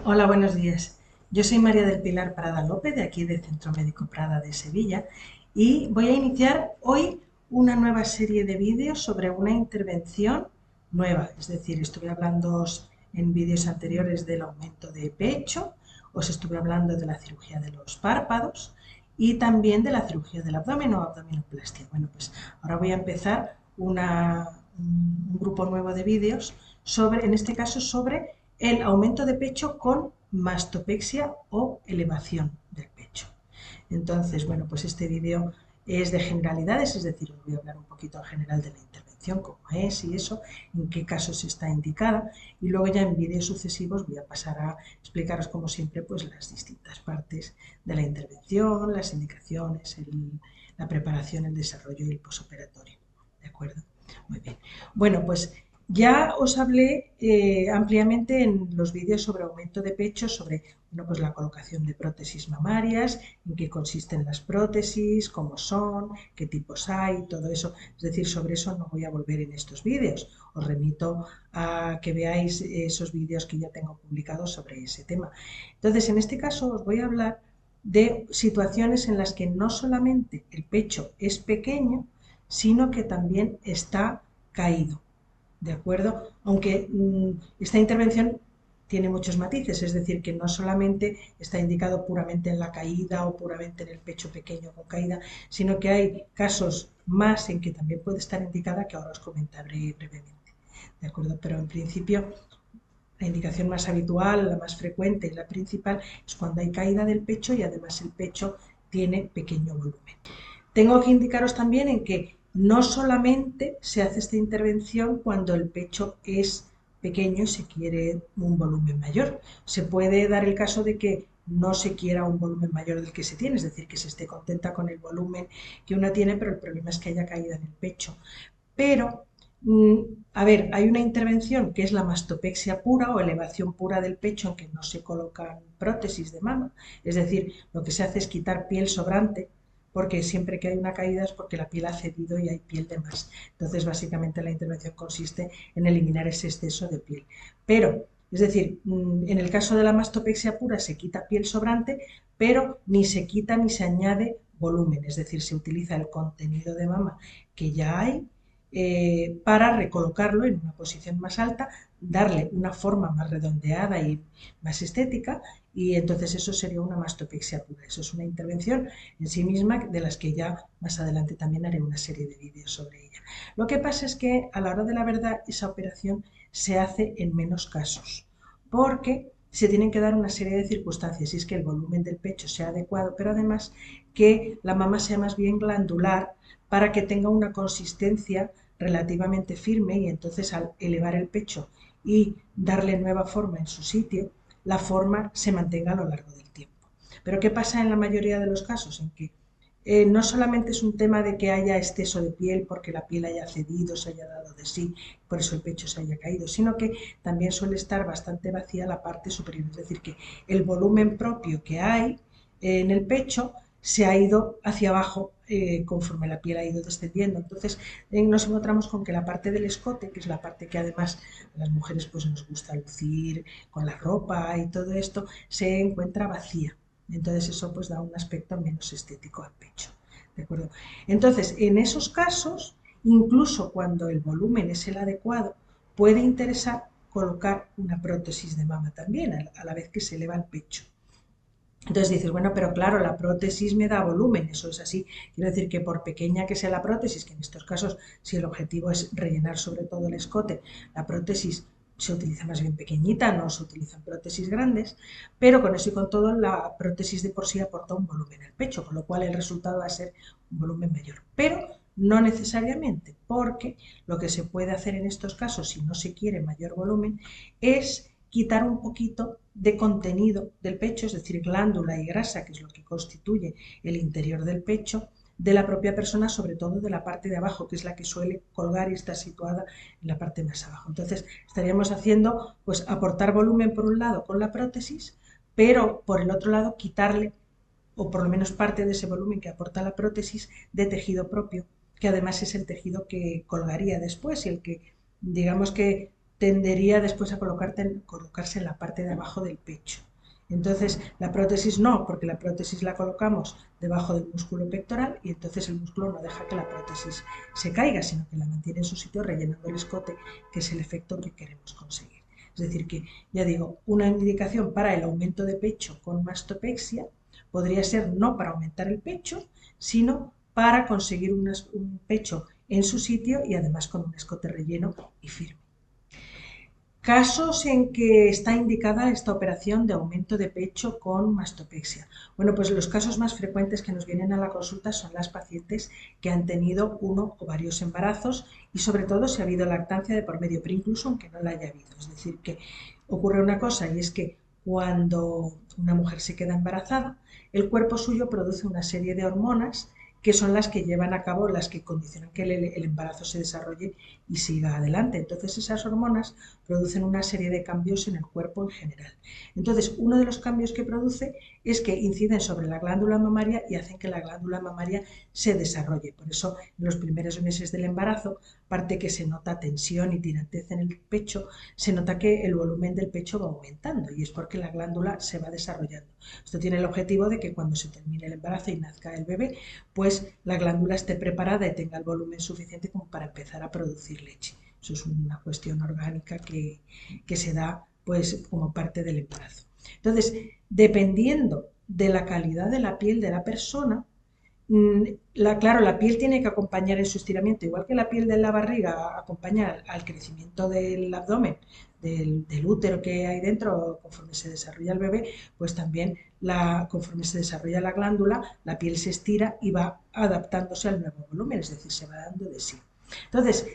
Hola, buenos días. Yo soy María del Pilar Prada López, de aquí del Centro Médico Prada de Sevilla, y voy a iniciar hoy una nueva serie de vídeos sobre una intervención nueva. Es decir, estuve hablando en vídeos anteriores del aumento de pecho, os estuve hablando de la cirugía de los párpados y también de la cirugía del abdomen o abdominoplastia. Bueno, pues ahora voy a empezar un grupo nuevo de vídeos sobre, en este caso, sobre el aumento de pecho con mastopexia o elevación del pecho. Entonces, bueno, pues este vídeo es de generalidades, es decir, os voy a hablar un poquito en general de la intervención, cómo es y eso, en qué casos está indicada, y luego ya en vídeos sucesivos voy a pasar a explicaros, como siempre, pues las distintas partes de la intervención, las indicaciones, la preparación, el desarrollo y el posoperatorio. ¿De acuerdo? Muy bien. Bueno, pues ya os hablé ampliamente en los vídeos sobre aumento de pecho, sobre bueno, pues la colocación de prótesis mamarias, en qué consisten las prótesis, cómo son, qué tipos hay, todo eso. Es decir, sobre eso no voy a volver en estos vídeos. Os remito a que veáis esos vídeos que ya tengo publicados sobre ese tema. Entonces, en este caso os voy a hablar de situaciones en las que no solamente el pecho es pequeño, sino que también está caído. ¿De acuerdo? Aunque esta intervención tiene muchos matices, es decir, que no solamente está indicado puramente en la caída o puramente en el pecho pequeño con caída, sino que hay casos más en que también puede estar indicada que ahora os comentaré brevemente. ¿De acuerdo? Pero en principio la indicación más habitual, la más frecuente y la principal es cuando hay caída del pecho y además el pecho tiene pequeño volumen. Tengo que indicaros también en que no solamente se hace esta intervención cuando el pecho es pequeño y se quiere un volumen mayor. Se puede dar el caso de que no se quiera un volumen mayor del que se tiene, es decir, que se esté contenta con el volumen que uno tiene, pero el problema es que haya caída en el pecho. Pero, a ver, hay una intervención que es la mastopexia pura o elevación pura del pecho en que no se colocan prótesis de mama, es decir, lo que se hace es quitar piel sobrante porque siempre que hay una caída es porque la piel ha cedido y hay piel de más. Entonces, básicamente la intervención consiste en eliminar ese exceso de piel. Pero, es decir, en el caso de la mastopexia pura se quita piel sobrante, pero ni se quita ni se añade volumen, es decir, se utiliza el contenido de mama que ya hay para recolocarlo en una posición más alta, darle una forma más redondeada y más estética, y entonces eso sería una mastopexia pura. Eso es una intervención en sí misma de las que ya más adelante también haré una serie de vídeos sobre ella. Lo que pasa es que a la hora de la verdad esa operación se hace en menos casos porque se tienen que dar una serie de circunstancias y es que el volumen del pecho sea adecuado, pero además que la mama sea más bien glandular para que tenga una consistencia relativamente firme y entonces al elevar el pecho y darle nueva forma en su sitio, la forma se mantenga a lo largo del tiempo. Pero ¿qué pasa en la mayoría de los casos? En que no solamente es un tema de que haya exceso de piel porque la piel haya cedido, se haya dado de sí, por eso el pecho se haya caído, sino que también suele estar bastante vacía la parte superior, es decir, que el volumen propio que hay en el pecho se ha ido hacia abajo conforme la piel ha ido descendiendo. Entonces nos encontramos con que la parte del escote, que es la parte que además a las mujeres pues nos gusta lucir con la ropa y todo esto, se encuentra vacía. Entonces eso pues da un aspecto menos estético al pecho. ¿De acuerdo? Entonces, en esos casos, incluso cuando el volumen es el adecuado, puede interesar colocar una prótesis de mama también, a la vez que se eleva el pecho. Entonces dices, bueno, pero claro, la prótesis me da volumen, eso es así. Quiero decir que por pequeña que sea la prótesis, que en estos casos, si el objetivo es rellenar sobre todo el escote, la prótesis se utiliza más bien pequeñita, no se utilizan prótesis grandes, pero con eso y con todo, la prótesis de por sí aporta un volumen al pecho, con lo cual el resultado va a ser un volumen mayor. Pero no necesariamente, porque lo que se puede hacer en estos casos, si no se quiere mayor volumen, es quitar un poquito de contenido del pecho, es decir, glándula y grasa, que es lo que constituye el interior del pecho, de la propia persona, sobre todo de la parte de abajo, que es la que suele colgar y está situada en la parte más abajo. Entonces, estaríamos haciendo, pues, aportar volumen por un lado con la prótesis, pero por el otro lado quitarle, o por lo menos parte de ese volumen que aporta la prótesis, de tejido propio, que además es el tejido que colgaría después y el que, digamos que tendería después a colocarse en la parte de abajo del pecho. Entonces, la prótesis no, porque la prótesis la colocamos debajo del músculo pectoral y entonces el músculo no deja que la prótesis se caiga, sino que la mantiene en su sitio rellenando el escote, que es el efecto que queremos conseguir. Es decir, que, ya digo, una indicación para el aumento de pecho con mastopexia podría ser no para aumentar el pecho, sino para conseguir un pecho en su sitio y además con un escote relleno y firme. Casos en que está indicada esta operación de aumento de pecho con mastopexia. Bueno, pues los casos más frecuentes que nos vienen a la consulta son las pacientes que han tenido uno o varios embarazos y sobre todo si ha habido lactancia de por medio, pero incluso aunque no la haya habido. Es decir, que ocurre una cosa y es que cuando una mujer se queda embarazada, el cuerpo suyo produce una serie de hormonas que son las que llevan a cabo, las que condicionan que el embarazo se desarrolle y siga adelante. Entonces esas hormonas producen una serie de cambios en el cuerpo en general. Entonces uno de los cambios que produce es que inciden sobre la glándula mamaria y hacen que la glándula mamaria se desarrolle. Por eso en los primeros meses del embarazo, aparte que se nota tensión y tirantez en el pecho, se nota que el volumen del pecho va aumentando y es porque la glándula se va desarrollando. Esto tiene el objetivo de que cuando se termine el embarazo y nazca el bebé, pues la glándula esté preparada y tenga el volumen suficiente como para empezar a producir leche. Eso es una cuestión orgánica que se da pues como parte del embarazo. Entonces, dependiendo de la calidad de la piel de la persona, claro, la piel tiene que acompañar en su estiramiento, igual que la piel de la barriga acompaña al crecimiento del abdomen, del útero que hay dentro conforme se desarrolla el bebé, pues también conforme se desarrolla la glándula, la piel se estira y va adaptándose al nuevo volumen, es decir, se va dando de sí. Entonces,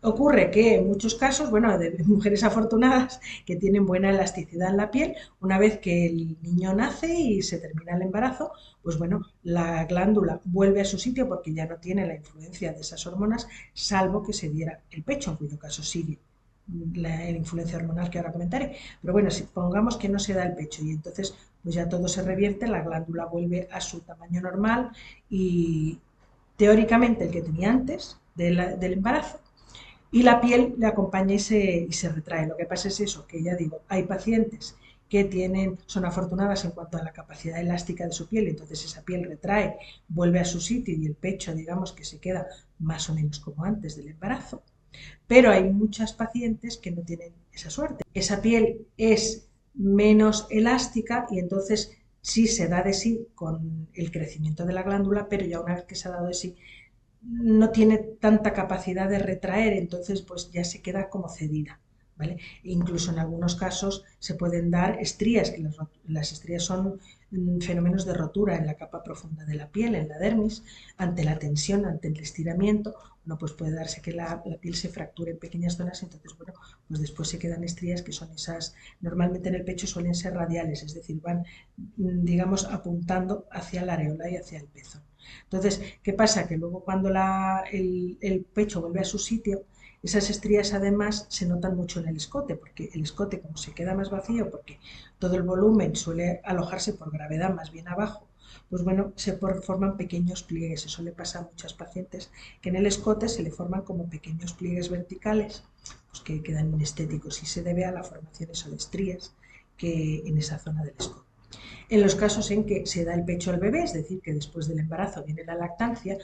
ocurre que en muchos casos, bueno, de mujeres afortunadas que tienen buena elasticidad en la piel, una vez que el niño nace y se termina el embarazo, pues bueno, la glándula vuelve a su sitio porque ya no tiene la influencia de esas hormonas, salvo que se diera el pecho, en cuyo caso sigue la influencia hormonal que ahora comentaré. Pero bueno, si pongamos que no se da el pecho y entonces pues ya todo se revierte, la glándula vuelve a su tamaño normal y teóricamente el que tenía antes del embarazo, y la piel le acompaña y se retrae. Lo que pasa es eso, que ya digo, hay pacientes que son afortunadas en cuanto a la capacidad elástica de su piel, entonces esa piel retrae, vuelve a su sitio y el pecho, digamos, que se queda más o menos como antes del embarazo. Pero hay muchas pacientes que no tienen esa suerte. Esa piel es menos elástica y entonces sí se da de sí con el crecimiento de la glándula, pero ya una vez que se ha dado de sí, no tiene tanta capacidad de retraer, entonces pues ya se queda como cedida, ¿vale? E incluso en algunos casos se pueden dar estrías, que las estrías son fenómenos de rotura en la capa profunda de la piel, en la dermis, ante la tensión, ante el estiramiento, bueno, pues puede darse que la piel se fracture en pequeñas zonas, entonces bueno, pues después se quedan estrías que son esas, normalmente en el pecho suelen ser radiales, es decir, van, digamos, apuntando hacia la areola y hacia el pezón. Entonces, ¿qué pasa? Que luego cuando el pecho vuelve a su sitio, esas estrías además se notan mucho en el escote, porque el escote como se queda más vacío, porque todo el volumen suele alojarse por gravedad más bien abajo, pues bueno, se forman pequeños pliegues. Eso le pasa a muchas pacientes, que en el escote se le forman como pequeños pliegues verticales, pues que quedan inestéticos y se debe a la formación de estrías que en esa zona del escote. En los casos en que se da el pecho al bebé, es decir, que después del embarazo viene la lactancia,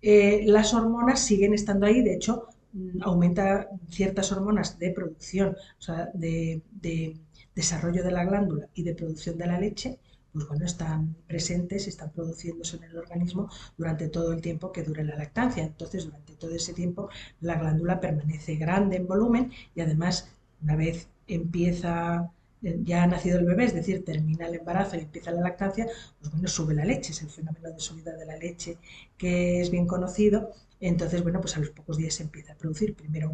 las hormonas siguen estando ahí, de hecho, aumenta ciertas hormonas de producción, o sea, de desarrollo de la glándula y de producción de la leche, pues bueno, están presentes, están produciéndose en el organismo durante todo el tiempo que dure la lactancia. Entonces, durante todo ese tiempo, la glándula permanece grande en volumen y además, una vez ya ha nacido el bebé, es decir, termina el embarazo y empieza la lactancia, pues bueno, sube la leche, es el fenómeno de subida de la leche que es bien conocido. Entonces, bueno, pues a los pocos días se empieza a producir primero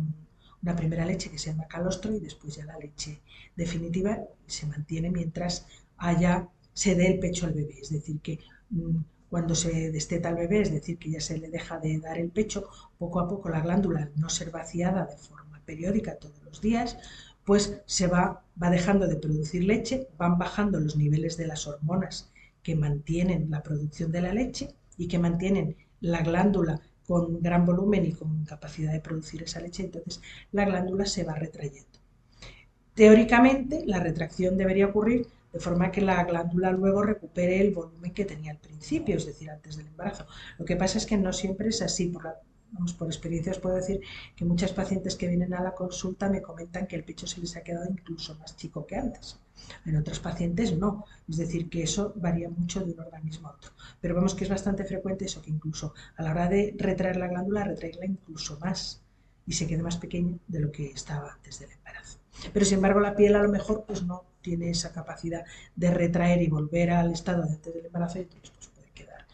una primera leche que se llama calostro y después ya la leche definitiva se mantiene mientras se dé el pecho al bebé. Es decir, que cuando se desteta al bebé, es decir, que ya se le deja de dar el pecho, poco a poco la glándula, al no ser vaciada de forma periódica todos los días, pues se va dejando de producir leche, van bajando los niveles de las hormonas que mantienen la producción de la leche y que mantienen la glándula con gran volumen y con capacidad de producir esa leche, entonces la glándula se va retrayendo. Teóricamente, la retracción debería ocurrir de forma que la glándula luego recupere el volumen que tenía al principio, es decir, antes del embarazo. Lo que pasa es que no siempre es así. Por experiencia os puedo decir que muchas pacientes que vienen a la consulta me comentan que el pecho se les ha quedado incluso más chico que antes. En otros pacientes no, es decir, que eso varía mucho de un organismo a otro. Pero vemos que es bastante frecuente eso, que incluso a la hora de retraer la glándula, retraerla incluso más y se quede más pequeña de lo que estaba antes del embarazo. Pero sin embargo la piel a lo mejor pues no tiene esa capacidad de retraer y volver al estado de antes del embarazo y entonces pues puede quedar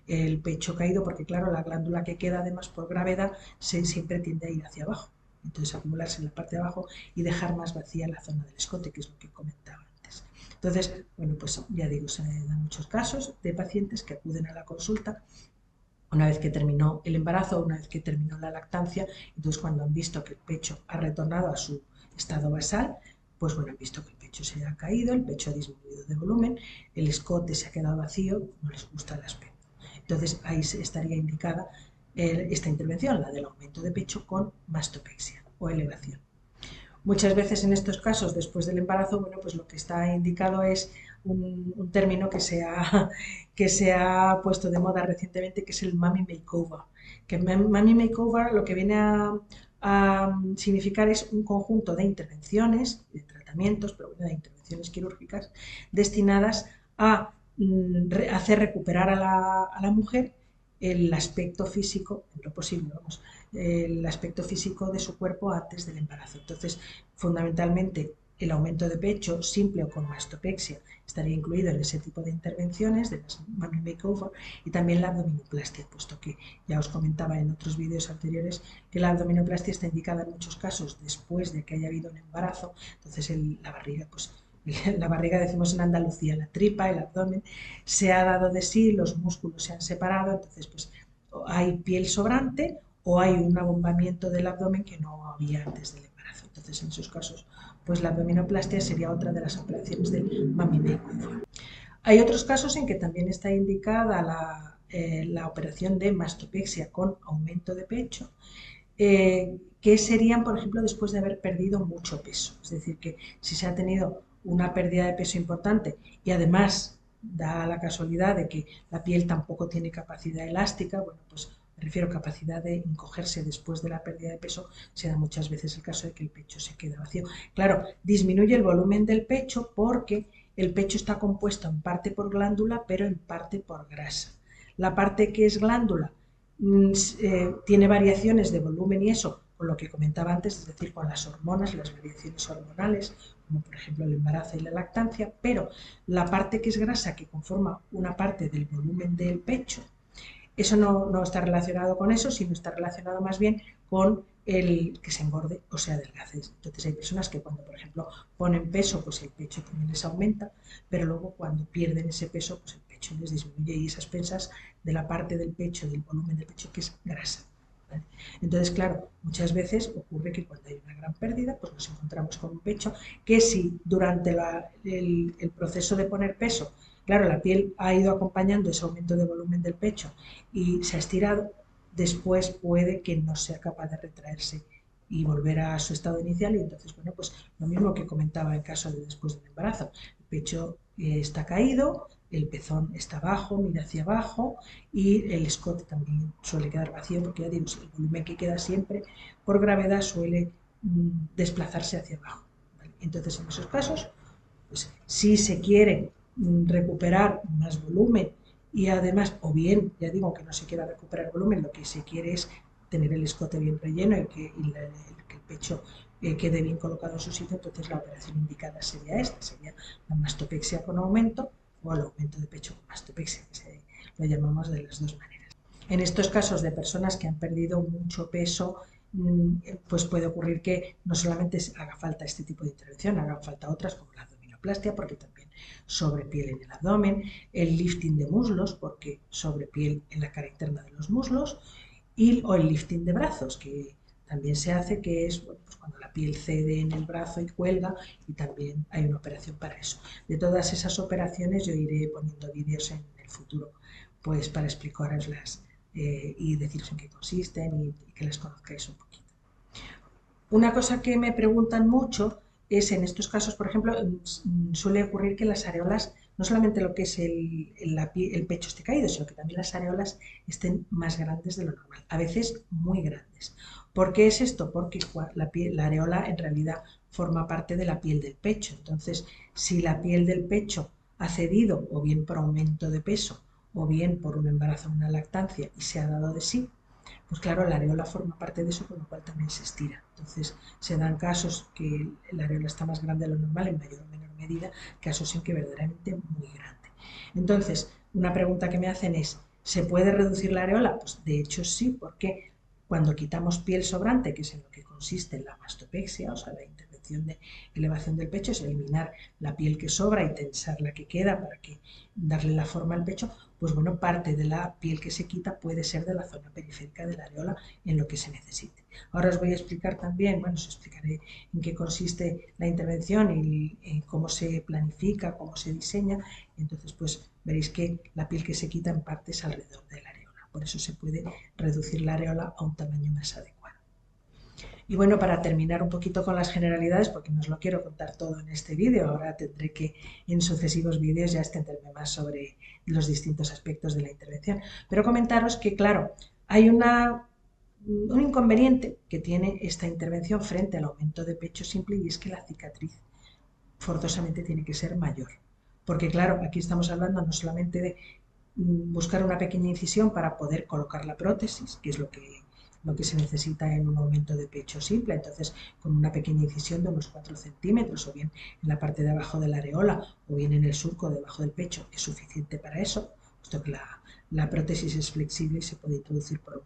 el pecho caído porque claro, la glándula que queda además por gravedad siempre tiende a ir hacia abajo, entonces acumularse en la parte de abajo y dejar más vacía la zona del escote, que es lo que comentaba antes. Entonces, bueno, pues ya digo, se dan muchos casos de pacientes que acuden a la consulta una vez que terminó el embarazo, una vez que terminó la lactancia, entonces cuando han visto que el pecho ha retornado a su estado basal, pues bueno, han visto que el pecho se ha caído, el pecho ha disminuido de volumen, el escote se ha quedado vacío, no les gusta el aspecto. Entonces ahí estaría indicada esta intervención, la del aumento de pecho con mastopexia o elevación. Muchas veces en estos casos, después del embarazo, bueno, pues lo que está indicado es un término que se ha puesto de moda recientemente, que es el Mommy Makeover. Que Mommy Makeover lo que viene a significar es un conjunto de intervenciones, de tratamientos, pero bueno, de intervenciones quirúrgicas destinadas a hacer recuperar a la mujer el aspecto físico, en lo posible, vamos, el aspecto físico de su cuerpo antes del embarazo. Entonces, fundamentalmente, el aumento de pecho simple o con mastopexia estaría incluido en ese tipo de intervenciones de las Mommy Makeover y también la abdominoplastia, puesto que ya os comentaba en otros vídeos anteriores que la abdominoplastia está indicada en muchos casos después de que haya habido un embarazo, entonces la barriga, pues la barriga decimos en Andalucía, la tripa, el abdomen, se ha dado de sí, los músculos se han separado, entonces pues hay piel sobrante o hay un abombamiento del abdomen que no había antes del embarazo. Entonces, en esos casos, pues la abdominoplastia sería otra de las operaciones del Mommy Makeover. Hay otros casos en que también está indicada la operación de mastopexia con aumento de pecho, que serían, por ejemplo, después de haber perdido mucho peso. Es decir, que si se ha tenido una pérdida de peso importante y además da la casualidad de que la piel tampoco tiene capacidad elástica, bueno, pues me refiero a capacidad de encogerse después de la pérdida de peso, se da muchas veces el caso de que el pecho se queda vacío. Claro, disminuye el volumen del pecho porque el pecho está compuesto en parte por glándula, pero en parte por grasa. La parte que es glándula tiene variaciones de volumen y eso, con lo que comentaba antes, es decir, con las hormonas, las variaciones hormonales, como por ejemplo el embarazo y la lactancia, pero la parte que es grasa, que conforma una parte del volumen del pecho, eso no está relacionado con eso, sino está relacionado más bien con el que se engorde o se adelgace. Entonces hay personas que cuando, por ejemplo, ponen peso, pues el pecho también les aumenta, pero luego cuando pierden ese peso, pues el pecho les disminuye y esas pensas de la parte del pecho, del volumen del pecho, que es grasa. ¿Vale? Entonces, claro, muchas veces ocurre que cuando hay una gran pérdida, pues nos encontramos con un pecho que si durante el proceso de poner peso, claro, la piel ha ido acompañando ese aumento de volumen del pecho y se ha estirado, después puede que no sea capaz de retraerse y volver a su estado inicial y entonces, bueno, pues lo mismo que comentaba en caso de después del embarazo, el pecho está caído, el pezón está bajo, mira hacia abajo y el escote también suele quedar vacío porque ya digo, el volumen que queda siempre por gravedad suele desplazarse hacia abajo. ¿Vale? Entonces, en esos casos, pues, si se quiere recuperar más volumen y además, o bien, ya digo que no se quiera recuperar volumen, lo que se quiere es tener el escote bien relleno y que el pecho quede bien colocado en su sitio, entonces la operación indicada sería esta, sería la mastopexia con aumento o el aumento de pecho con mastopexia, que lo llamamos de las dos maneras. En estos casos de personas que han perdido mucho peso, pues puede ocurrir que no solamente haga falta este tipo de intervención, hagan falta otras como la abdominoplastia, porque también sobre piel en el abdomen, el lifting de muslos, porque sobre piel en la cara interna de los muslos, o el lifting de brazos, que también se hace, que es bueno, pues cuando la piel cede en el brazo y cuelga, y también hay una operación para eso. De todas esas operaciones yo iré poniendo vídeos en el futuro, pues para explicaroslas y deciros en qué consisten y que las conozcáis un poquito. Una cosa que me preguntan mucho es en estos casos, por ejemplo, suele ocurrir que las areolas, no solamente lo que es el pecho esté caído, sino que también las areolas estén más grandes de lo normal, a veces muy grandes. ¿Por qué es esto? Porque la areola en realidad forma parte de la piel del pecho. Entonces, si la piel del pecho ha cedido, o bien por aumento de peso, o bien por un embarazo o una lactancia, y se ha dado de sí, pues claro, la areola forma parte de eso, con lo cual también se estira. Entonces, se dan casos que la areola está más grande de lo normal, en mayor o menor medida, casos en que verdaderamente muy grande. Entonces, una pregunta que me hacen es, ¿se puede reducir la areola? Pues de hecho sí, porque cuando quitamos piel sobrante, que es en lo que consiste la mastopexia, o sea, la intervención de elevación del pecho, es eliminar la piel que sobra y tensar la que queda para que darle la forma al pecho, pues bueno, parte de la piel que se quita puede ser de la zona periférica de la areola en lo que se necesite. Ahora os voy a explicar también, bueno, os explicaré en qué consiste la intervención y en cómo se planifica, cómo se diseña. Entonces, pues veréis que la piel que se quita en parte es alrededor de la areola. Por eso se puede reducir la areola a un tamaño más adecuado. Y bueno, para terminar un poquito con las generalidades, porque no os lo quiero contar todo en este vídeo, ahora tendré que en sucesivos vídeos ya extenderme más sobre los distintos aspectos de la intervención. Pero comentaros que, claro, hay un inconveniente que tiene esta intervención frente al aumento de pecho simple, y es que la cicatriz forzosamente tiene que ser mayor. Porque claro, aquí estamos hablando no solamente de buscar una pequeña incisión para poder colocar la prótesis, que es lo que se necesita en un aumento de pecho simple. Entonces, con una pequeña incisión de unos 4 centímetros, o bien en la parte de abajo de la areola, o bien en el surco debajo del pecho, es suficiente para eso, puesto que la prótesis es flexible y se puede introducir por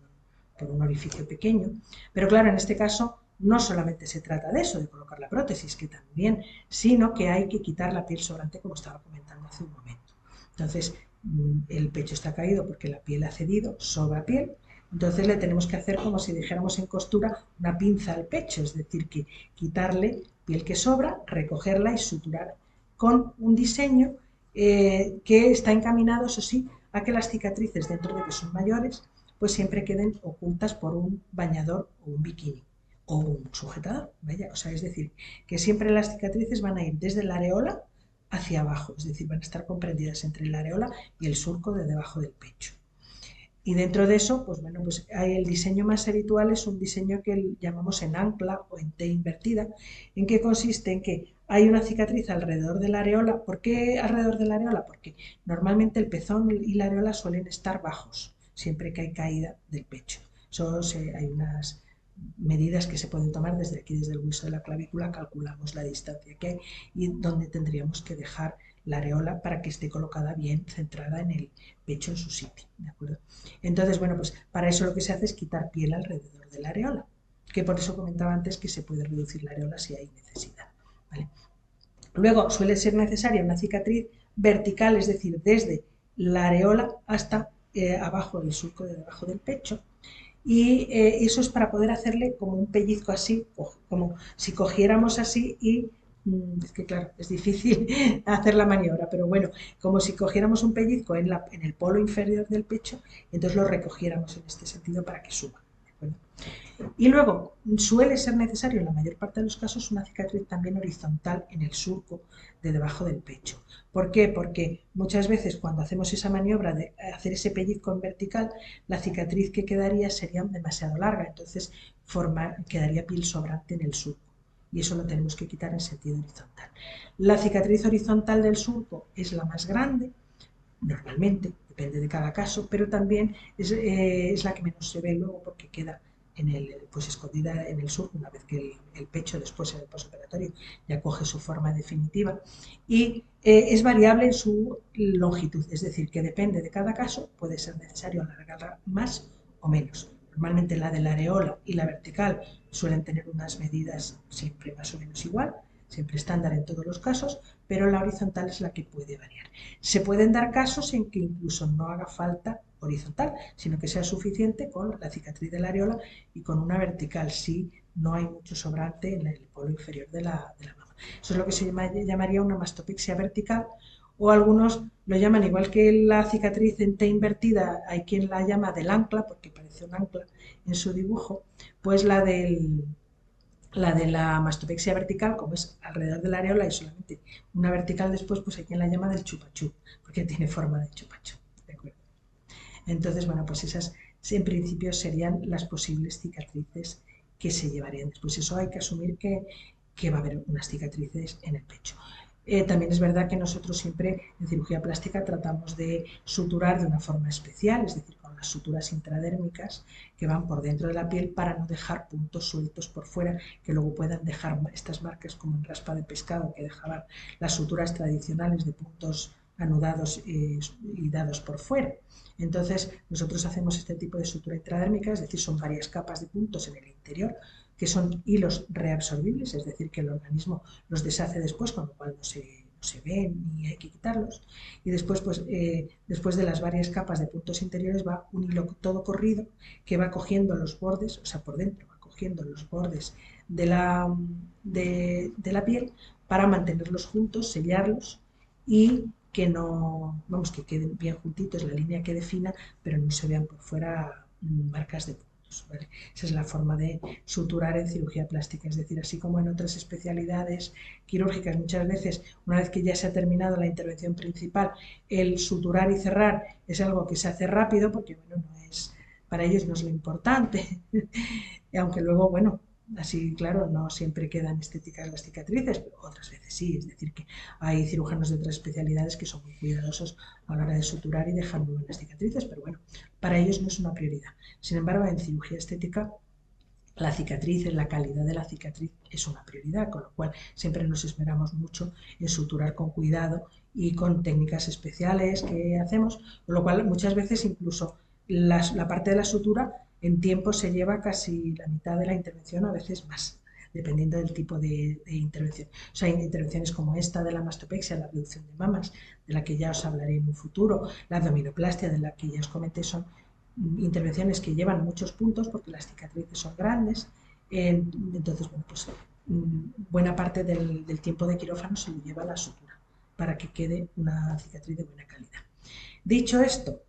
un orificio pequeño. Pero claro, en este caso no solamente se trata de eso, de colocar la prótesis, que también, sino que hay que quitar la piel sobrante, como estaba comentando hace un momento. Entonces, el pecho está caído porque la piel ha cedido, sobra piel, entonces le tenemos que hacer, como si dijéramos en costura, una pinza al pecho, es decir, que quitarle piel que sobra, recogerla y suturar con un diseño que está encaminado, eso sí, a que las cicatrices, dentro de que son mayores, pues siempre queden ocultas por un bañador o un bikini o un sujetador, vaya, o sea, es decir, que siempre las cicatrices van a ir desde la areola hacia abajo, es decir, van a estar comprendidas entre la areola y el surco de debajo del pecho. Y dentro de eso, pues bueno, pues el diseño más habitual es un diseño que llamamos en ancla o en T invertida, en que consiste en que hay una cicatriz alrededor de la areola. ¿Por qué alrededor de la areola? Porque normalmente el pezón y la areola suelen estar bajos, siempre que hay caída del pecho. Hay unas medidas que se pueden tomar desde aquí, desde el hueso de la clavícula, calculamos la distancia que hay y donde tendríamos que dejar la areola para que esté colocada bien, centrada en el pecho en su sitio, ¿de acuerdo? Entonces, bueno, pues para eso lo que se hace es quitar piel alrededor de la areola, que por eso comentaba antes que se puede reducir la areola si hay necesidad, ¿vale? Luego suele ser necesaria una cicatriz vertical, es decir, desde la areola hasta abajo del surco de debajo del pecho, y eso es para poder hacerle como un pellizco así, como si cogiéramos así y es que claro, es difícil hacer la maniobra, pero bueno, como si cogiéramos un pellizco en el polo inferior del pecho, entonces lo recogiéramos en este sentido para que suba. Bueno, y luego suele ser necesario en la mayor parte de los casos una cicatriz también horizontal en el surco de debajo del pecho. ¿Por qué? Porque muchas veces cuando hacemos esa maniobra de hacer ese pellizco en vertical, la cicatriz que quedaría sería demasiado larga, entonces quedaría piel sobrante en el surco. Y eso lo tenemos que quitar en sentido horizontal. La cicatriz horizontal del surco es la más grande, normalmente, depende de cada caso, pero también es la que menos se ve luego porque queda pues escondida en el surco una vez que el pecho después en el postoperatorio ya coge su forma definitiva, y es variable en su longitud, es decir, que depende de cada caso, puede ser necesario alargarla más o menos. Normalmente la de la areola y la vertical suelen tener unas medidas siempre más o menos igual, siempre estándar en todos los casos, pero la horizontal es la que puede variar. Se pueden dar casos en que incluso no haga falta horizontal, sino que sea suficiente con la cicatriz de la areola y con una vertical, si no hay mucho sobrante en el polo inferior de la mama. Eso es lo que se llamaría una mastopexia vertical, o algunos lo llaman, igual que la cicatriz en T invertida, hay quien la llama del ancla, porque parece un ancla en su dibujo, pues la de la mastopexia vertical, como es alrededor de la areola y solamente una vertical después, pues hay quien la llama del chupachú, porque tiene forma de chupachú. ¿De acuerdo? Entonces, bueno, pues esas en principio serían las posibles cicatrices que se llevarían después. Eso hay que asumir que va a haber unas cicatrices en el pecho. También es verdad que nosotros siempre en cirugía plástica tratamos de suturar de una forma especial, es decir, con las suturas intradérmicas que van por dentro de la piel para no dejar puntos sueltos por fuera que luego puedan dejar estas marcas como en raspa de pescado que dejaban las suturas tradicionales de puntos anudados y dados por fuera. Entonces, nosotros hacemos este tipo de sutura intradérmica, es decir, son varias capas de puntos en el interior que son hilos reabsorbibles, es decir, que el organismo los deshace después, con lo cual no se ven ni hay que quitarlos. Y después, pues, después de las varias capas de puntos interiores va un hilo todo corrido que va cogiendo los bordes, o sea, por dentro va cogiendo los bordes de la piel para mantenerlos juntos, sellarlos y que no, vamos, que queden bien juntitos, la línea quede fina, pero no se vean por fuera marcas de puntos, ¿vale? Esa es la forma de suturar en cirugía plástica, es decir, así como en otras especialidades quirúrgicas, muchas veces, una vez que ya se ha terminado la intervención principal, el suturar y cerrar es algo que se hace rápido, porque, bueno, no es, para ellos no es lo importante, aunque luego, bueno, así, claro, no siempre quedan estéticas las cicatrices, pero otras veces sí. Es decir, que hay cirujanos de otras especialidades que son muy cuidadosos a la hora de suturar y dejar muy buenas cicatrices, pero bueno, para ellos no es una prioridad. Sin embargo, en cirugía estética, la cicatriz, la calidad de la cicatriz es una prioridad, con lo cual siempre nos esperamos mucho en suturar con cuidado y con técnicas especiales que hacemos, con lo cual muchas veces incluso la parte de la sutura en tiempo se lleva casi la mitad de la intervención, a veces más, dependiendo del tipo de intervención. O sea, hay intervenciones como esta de la mastopexia, la reducción de mamas, de la que ya os hablaré en un futuro, la abdominoplastia, de la que ya os comenté, son intervenciones que llevan muchos puntos porque las cicatrices son grandes. Entonces, bueno, pues buena parte del tiempo de quirófano se lo lleva a la sutura para que quede una cicatriz de buena calidad. Dicho esto,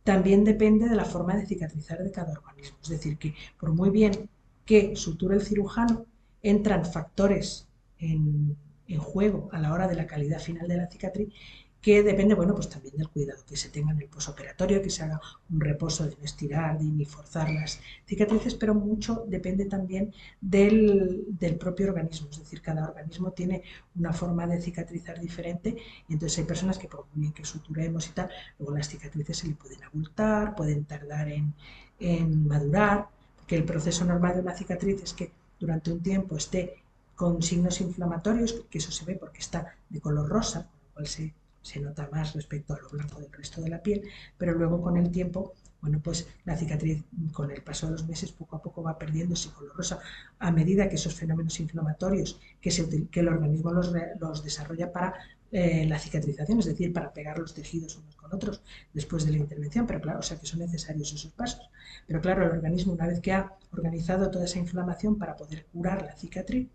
también depende de la forma de cicatrizar de cada organismo. Es decir, que por muy bien que suture el cirujano, entran factores en juego a la hora de la calidad final de la cicatriz que depende, bueno, pues también del cuidado que se tenga en el posoperatorio, que se haga un reposo de no estirar ni forzar las cicatrices, pero mucho depende también del propio organismo, es decir, cada organismo tiene una forma de cicatrizar diferente y entonces hay personas que por muy bien que suturemos y tal, luego las cicatrices se le pueden abultar, pueden tardar en madurar, porque el proceso normal de una cicatriz es que durante un tiempo esté con signos inflamatorios, que eso se ve porque está de color rosa, con lo cual se nota más respecto a lo blanco del resto de la piel, pero luego con el tiempo, bueno, pues la cicatriz con el paso de los meses poco a poco va perdiendo ese color rosa a medida que esos fenómenos inflamatorios que el organismo los desarrolla para la cicatrización, es decir, para pegar los tejidos unos con otros después de la intervención, pero claro, o sea que son necesarios esos pasos. Pero claro, el organismo una vez que ha organizado toda esa inflamación para poder curar la cicatriz,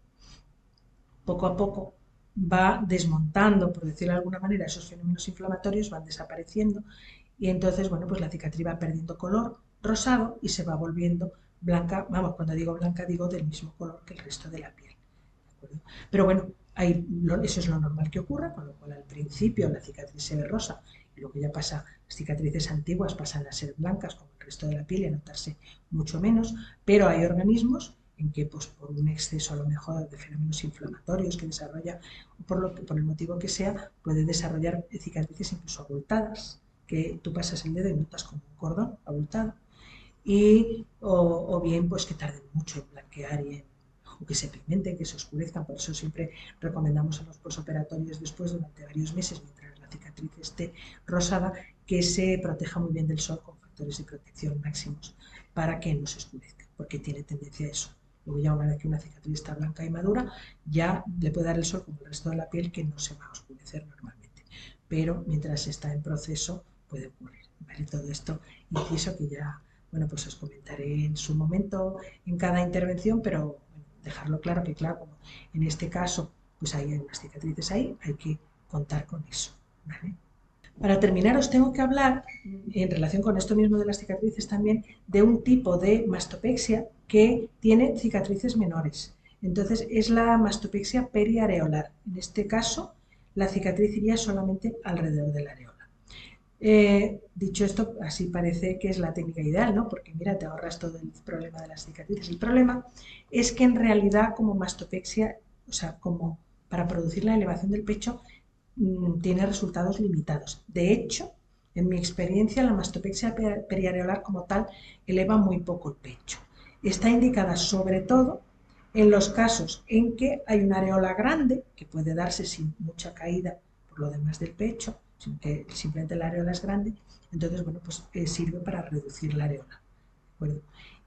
poco a poco va desmontando, por decirlo de alguna manera, esos fenómenos inflamatorios van desapareciendo y entonces, bueno, pues la cicatriz va perdiendo color rosado y se va volviendo blanca, vamos, cuando digo blanca digo del mismo color que el resto de la piel. ¿De acuerdo? Pero bueno, eso es lo normal que ocurra, con lo cual al principio la cicatriz se ve rosa y luego ya pasa, las cicatrices antiguas pasan a ser blancas como el resto de la piel y a notarse mucho menos, pero hay organismos en que pues, por un exceso a lo mejor de fenómenos inflamatorios que desarrolla, por el motivo que sea, puede desarrollar cicatrices incluso abultadas, que tú pasas el dedo y notas como un cordón abultado, o bien pues que tarden mucho en blanquear o que se pigmenten, que se oscurezcan. Por eso siempre recomendamos a los posoperatorios después, durante varios meses, mientras la cicatriz esté rosada, que se proteja muy bien del sol con factores de protección máximos para que no se oscurezca, porque tiene tendencia a eso. Luego ya una vez que una cicatriz está blanca y madura, ya le puede dar el sol como el resto de la piel que no se va a oscurecer normalmente. Pero mientras está en proceso puede ocurrir. ¿Vale? Todo esto inciso que ya, bueno, pues os comentaré en su momento en cada intervención, pero bueno, dejarlo claro que claro, como en este caso pues hay unas cicatrices ahí, hay que contar con eso. ¿vale? Para terminar, os tengo que hablar, en relación con esto mismo de las cicatrices también, de un tipo de mastopexia que tiene cicatrices menores. Entonces, es la mastopexia periareolar. En este caso, la cicatriz iría solamente alrededor de la areola. Dicho esto, así parece que es la técnica ideal, ¿no? Porque mira, te ahorras todo el problema de las cicatrices. El problema es que en realidad como mastopexia, o sea, como para producir la elevación del pecho, tiene resultados limitados. De hecho, en mi experiencia, la mastopexia periareolar como tal eleva muy poco el pecho. Está indicada sobre todo en los casos en que hay una areola grande, que puede darse sin mucha caída por lo demás del pecho, sino que simplemente la areola es grande, entonces, bueno, pues sirve para reducir la areola. ¿De acuerdo?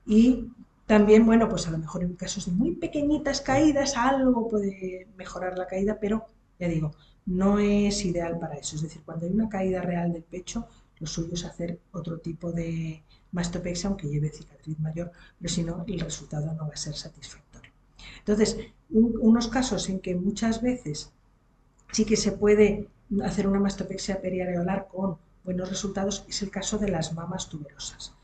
Y también, bueno, pues a lo mejor en casos de muy pequeñitas caídas algo puede mejorar la caída, pero ya digo, no es ideal para eso. Es decir, cuando hay una caída real del pecho, lo suyo es hacer otro tipo de mastopexia, aunque lleve cicatriz mayor, pero si no, el resultado no va a ser satisfactorio. Entonces, unos casos en que muchas veces sí que se puede hacer una mastopexia periareolar con buenos resultados es el caso de las mamas tuberosas.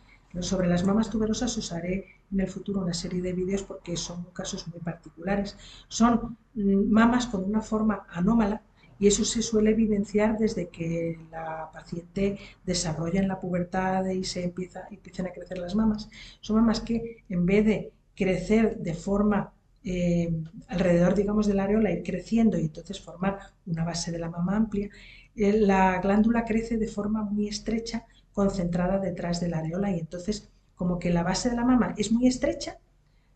Sobre las mamas tuberosas os haré en el futuro una serie de vídeos porque son casos muy particulares. Son mamas con una forma anómala y eso se suele evidenciar desde que la paciente desarrolla en la pubertad y empiezan a crecer las mamas. Son mamas que en vez de crecer de forma alrededor, digamos, del areola, ir creciendo y entonces formar una base de la mama amplia, la glándula crece de forma muy estrecha, concentrada detrás de la areola y entonces como que la base de la mama es muy estrecha,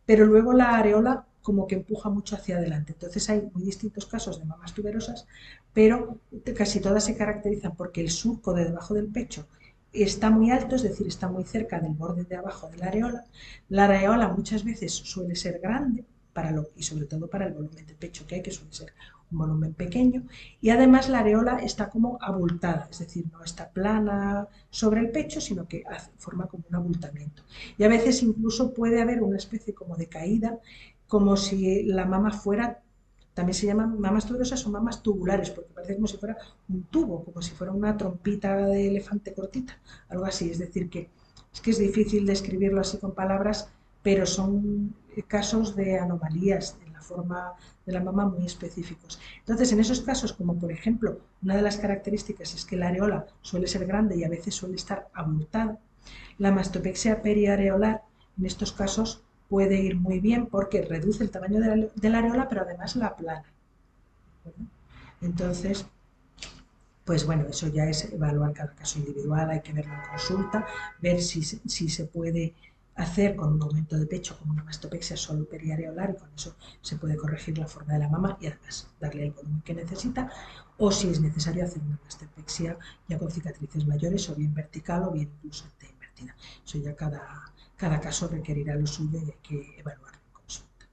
pero luego la areola como que empuja mucho hacia adelante. Entonces hay muy distintos casos de mamas tuberosas, pero casi todas se caracterizan porque el surco de debajo del pecho está muy alto, es decir, está muy cerca del borde de abajo de la areola. La areola muchas veces suele ser grande y sobre todo para el volumen de pecho que hay, que suele ser un volumen pequeño, y además la areola está como abultada, es decir, no está plana sobre el pecho, sino que forma como un abultamiento. Y a veces incluso puede haber una especie como de caída, como si la mama fuera, también se llaman mamas tuberosas o mamas tubulares, porque parece como si fuera un tubo, como si fuera una trompita de elefante cortita, algo así. Es decir, que es difícil describirlo así con palabras, pero son casos de anomalías en la forma de la mama muy específicos. Entonces, en esos casos, como por ejemplo, una de las características es que la areola suele ser grande y a veces suele estar abultada, la mastopexia periareolar en estos casos puede ir muy bien porque reduce el tamaño de la areola, pero además la aplana. Entonces, pues bueno, eso ya es evaluar cada caso individual, hay que verlo en consulta, ver si se puede hacer con un aumento de pecho como una mastopexia solo periareolar y con eso se puede corregir la forma de la mama y además darle el volumen que necesita, o si es necesario hacer una mastopexia ya con cicatrices mayores o bien vertical o bien incluso invertida. Eso ya cada caso requerirá lo suyo y hay que evaluarlo en consulta.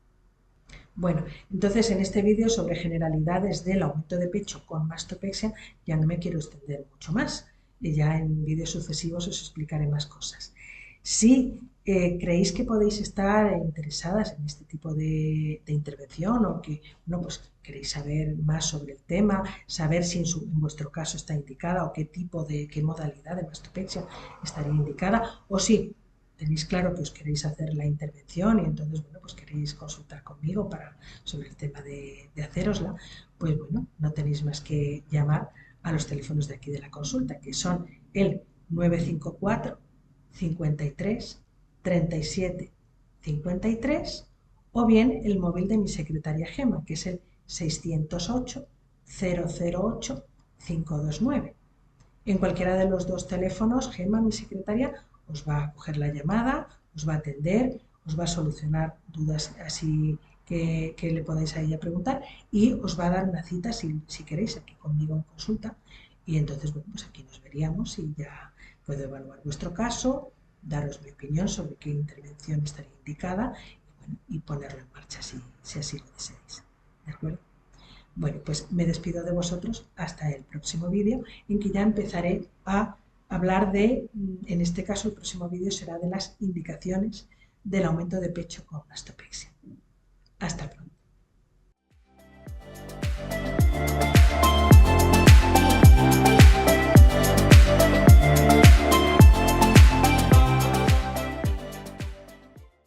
Bueno, entonces en este vídeo sobre generalidades del aumento de pecho con mastopexia ya no me quiero extender mucho más. Ya en vídeos sucesivos os explicaré más cosas. Si creéis que podéis estar interesadas en este tipo de intervención o que no, pues queréis saber más sobre el tema, saber si en vuestro caso está indicada o qué modalidad de mastopexia estaría indicada, o si tenéis claro que os queréis hacer la intervención y entonces, bueno, pues queréis consultar conmigo sobre el tema de hacérosla, pues bueno, no tenéis más que llamar a los teléfonos de aquí de la consulta, que son el 954 53 37 53 o bien el móvil de mi secretaria Gema, que es el 608 008 529. En cualquiera de los dos teléfonos, Gema, mi secretaria, os va a coger la llamada, os va a atender, os va a solucionar dudas así que le podáis a ella preguntar y os va a dar una cita si queréis aquí conmigo en consulta. Y entonces, bueno, pues aquí nos veríamos y ya puedo evaluar vuestro caso, daros mi opinión sobre qué intervención estaría indicada y, bueno, y ponerlo en marcha si así lo deseáis. ¿De acuerdo? Bueno, pues me despido de vosotros hasta el próximo vídeo en que ya empezaré a hablar en este caso el próximo vídeo será de las indicaciones del aumento de pecho con mastopexia. Hasta pronto.